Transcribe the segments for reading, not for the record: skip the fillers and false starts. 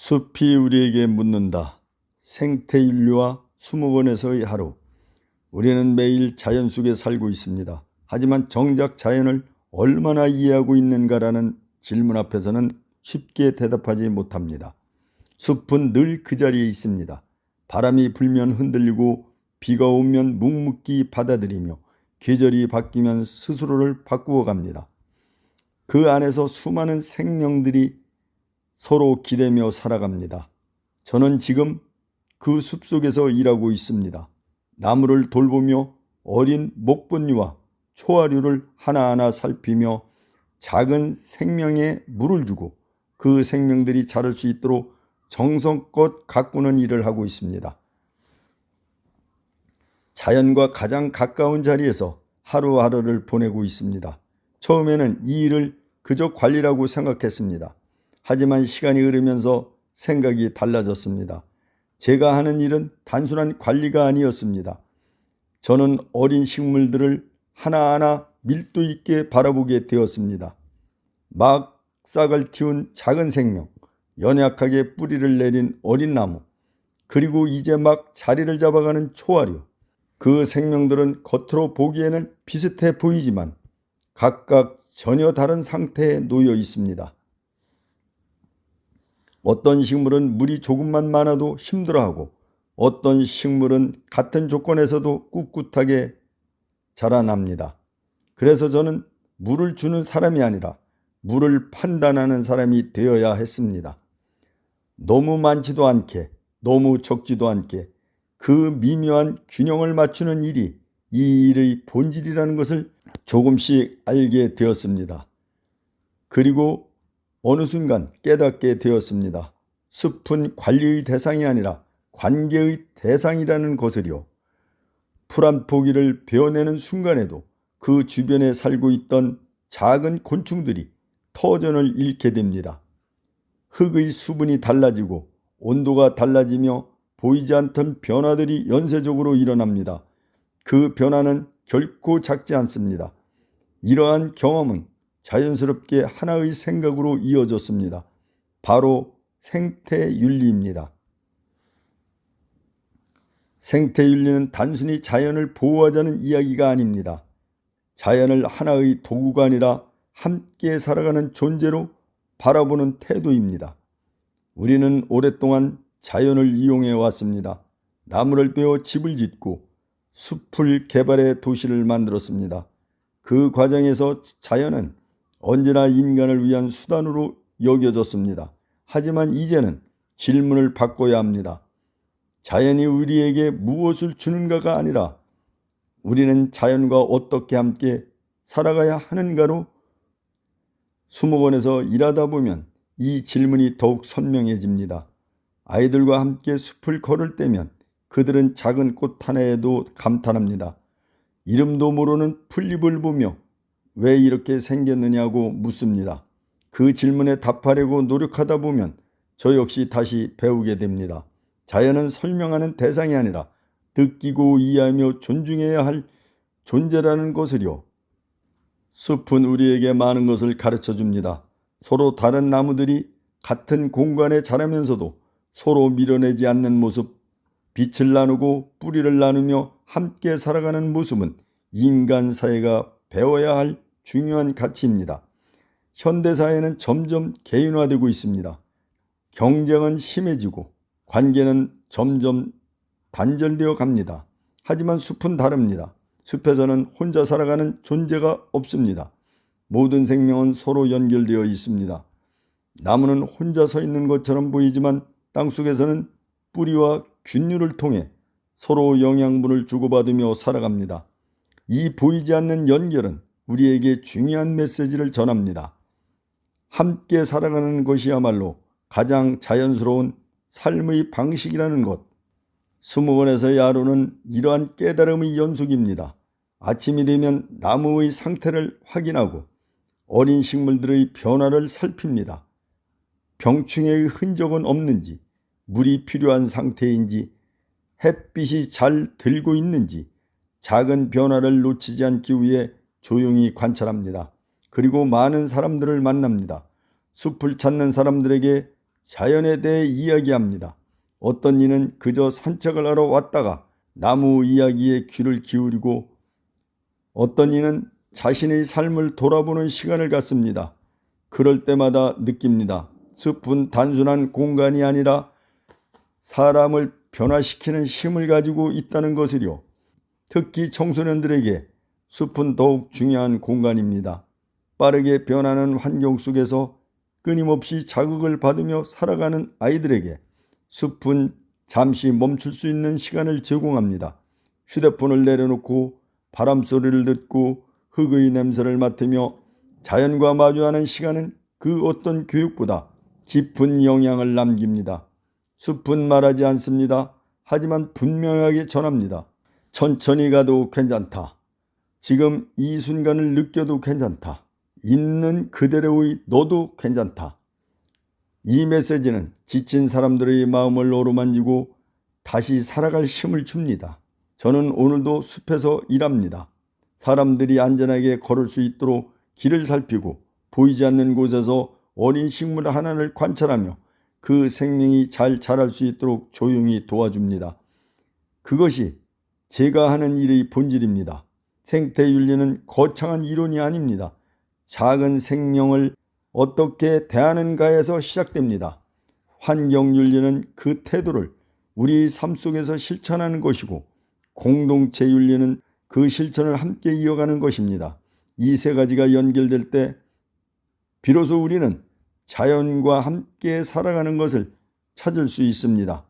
숲이 우리에게 묻는다. 생태윤리와 수목원에서의 하루. 우리는 매일 자연 속에 살고 있습니다. 하지만 정작 자연을 얼마나 이해하고 있는가라는 질문 앞에서는 쉽게 대답하지 못합니다. 숲은 늘 그 자리에 있습니다. 바람이 불면 흔들리고 비가 오면 묵묵히 받아들이며 계절이 바뀌면 스스로를 바꾸어 갑니다. 그 안에서 수많은 생명들이 서로 기대며 살아갑니다. 저는 지금 그 숲속에서 일하고 있습니다. 나무를 돌보며 어린 목본류와 초하류를 하나하나 살피며 작은 생명에 물을 주고 그 생명들이 자랄 수 있도록 정성껏 가꾸는 일을 하고 있습니다. 자연과 가장 가까운 자리에서 하루하루를 보내고 있습니다. 처음에는 이 일을 그저 관리라고 생각했습니다. 하지만 시간이 흐르면서 생각이 달라졌습니다. 제가 하는 일은 단순한 관리가 아니었습니다. 저는 어린 식물들을 하나하나 밀도 있게 바라보게 되었습니다. 막 싹을 틔운 작은 생명, 연약하게 뿌리를 내린 어린 나무, 그리고 이제 막 자리를 잡아가는 초하류. 그 생명들은 겉으로 보기에는 비슷해 보이지만 각각 전혀 다른 상태에 놓여 있습니다. 어떤 식물은 물이 조금만 많아도 힘들어하고 어떤 식물은 같은 조건에서도 꿋꿋하게 자라납니다. 그래서 저는 물을 주는 사람이 아니라 물을 판단하는 사람이 되어야 했습니다. 너무 많지도 않게 너무 적지도 않게 그 미묘한 균형을 맞추는 일이 이 일의 본질이라는 것을 조금씩 알게 되었습니다. 그리고 어느 순간 깨닫게 되었습니다. 숲은 관리의 대상이 아니라 관계의 대상이라는 것을요. 풀 한 포기를 베어내는 순간에도 그 주변에 살고 있던 작은 곤충들이 터전을 잃게 됩니다. 흙의 수분이 달라지고 온도가 달라지며 보이지 않던 변화들이 연쇄적으로 일어납니다. 그 변화는 결코 작지 않습니다. 이러한 경험은 자연스럽게 하나의 생각으로 이어졌습니다. 바로 생태윤리입니다. 생태윤리는 단순히 자연을 보호하자는 이야기가 아닙니다. 자연을 하나의 도구가 아니라 함께 살아가는 존재로 바라보는 태도입니다. 우리는 오랫동안 자연을 이용해 왔습니다. 나무를 베어 집을 짓고 숲을 개발해 도시를 만들었습니다. 그 과정에서 자연은 언제나 인간을 위한 수단으로 여겨졌습니다. 하지만 이제는 질문을 바꿔야 합니다. 자연이 우리에게 무엇을 주는가가 아니라 우리는 자연과 어떻게 함께 살아가야 하는가로 수목원에서 일하다 보면 이 질문이 더욱 선명해집니다. 아이들과 함께 숲을 걸을 때면 그들은 작은 꽃 하나에도 감탄합니다. 이름도 모르는 풀잎을 보며 왜 이렇게 생겼느냐고 묻습니다. 그 질문에 답하려고 노력하다 보면 저 역시 다시 배우게 됩니다. 자연은 설명하는 대상이 아니라 느끼고 이해하며 존중해야 할 존재라는 것을요. 숲은 우리에게 많은 것을 가르쳐 줍니다. 서로 다른 나무들이 같은 공간에 자라면서도 서로 밀어내지 않는 모습, 빛을 나누고 뿌리를 나누며 함께 살아가는 모습은 인간 사회가 배워야 할 중요한 가치입니다. 현대사회는 점점 개인화되고 있습니다. 경쟁은 심해지고 관계는 점점 단절되어 갑니다. 하지만 숲은 다릅니다. 숲에서는 혼자 살아가는 존재가 없습니다. 모든 생명은 서로 연결되어 있습니다. 나무는 혼자 서 있는 것처럼 보이지만 땅속에서는 뿌리와 균류를 통해 서로 영양분을 주고받으며 살아갑니다. 이 보이지 않는 연결은 우리에게 중요한 메시지를 전합니다. 함께 살아가는 것이야말로 가장 자연스러운 삶의 방식이라는 것. 수목원에서의 하루는 이러한 깨달음의 연속입니다. 아침이 되면 나무의 상태를 확인하고 어린 식물들의 변화를 살핍니다. 병충해의 흔적은 없는지, 물이 필요한 상태인지, 햇빛이 잘 들고 있는지, 작은 변화를 놓치지 않기 위해 조용히 관찰합니다. 그리고 많은 사람들을 만납니다. 숲을 찾는 사람들에게 자연에 대해 이야기합니다. 어떤 이는 그저 산책을 하러 왔다가 나무 이야기에 귀를 기울이고 어떤 이는 자신의 삶을 돌아보는 시간을 갖습니다. 그럴 때마다 느낍니다. 숲은 단순한 공간이 아니라 사람을 변화시키는 힘을 가지고 있다는 것을요. 특히 청소년들에게 숲은 더욱 중요한 공간입니다. 빠르게 변하는 환경 속에서 끊임없이 자극을 받으며 살아가는 아이들에게 숲은 잠시 멈출 수 있는 시간을 제공합니다. 휴대폰을 내려놓고 바람 소리를 듣고 흙의 냄새를 맡으며 자연과 마주하는 시간은 그 어떤 교육보다 깊은 영향을 남깁니다. 숲은 말하지 않습니다. 하지만 분명하게 전합니다. 천천히 가도 괜찮다. 지금 이 순간을 느껴도 괜찮다. 있는 그대로의 너도 괜찮다. 이 메시지는 지친 사람들의 마음을 어루만지고 다시 살아갈 힘을 줍니다. 저는 오늘도 숲에서 일합니다. 사람들이 안전하게 걸을 수 있도록 길을 살피고 보이지 않는 곳에서 어린 식물 하나를 관찰하며 그 생명이 잘 자랄 수 있도록 조용히 도와줍니다. 그것이 제가 하는 일의 본질입니다. 생태윤리는 거창한 이론이 아닙니다. 작은 생명을 어떻게 대하는가에서 시작됩니다. 환경윤리는 그 태도를 우리 삶 속에서 실천하는 것이고 공동체 윤리는 그 실천을 함께 이어가는 것입니다. 이 세 가지가 연결될 때 비로소 우리는 자연과 함께 살아가는 것을 찾을 수 있습니다.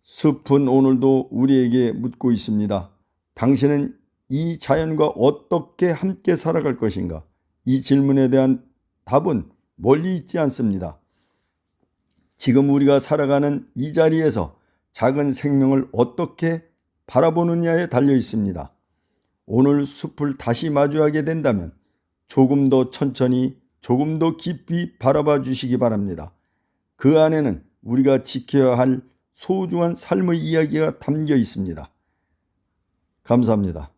숲은 오늘도 우리에게 묻고 있습니다. 당신은 이 자연과 어떻게 함께 살아갈 것인가? 이 질문에 대한 답은 멀리 있지 않습니다. 지금 우리가 살아가는 이 자리에서 작은 생명을 어떻게 바라보느냐에 달려 있습니다. 오늘 숲을 다시 마주하게 된다면 조금 더 천천히, 조금 더 깊이 바라봐 주시기 바랍니다. 그 안에는 우리가 지켜야 할 소중한 삶의 이야기가 담겨 있습니다. 감사합니다.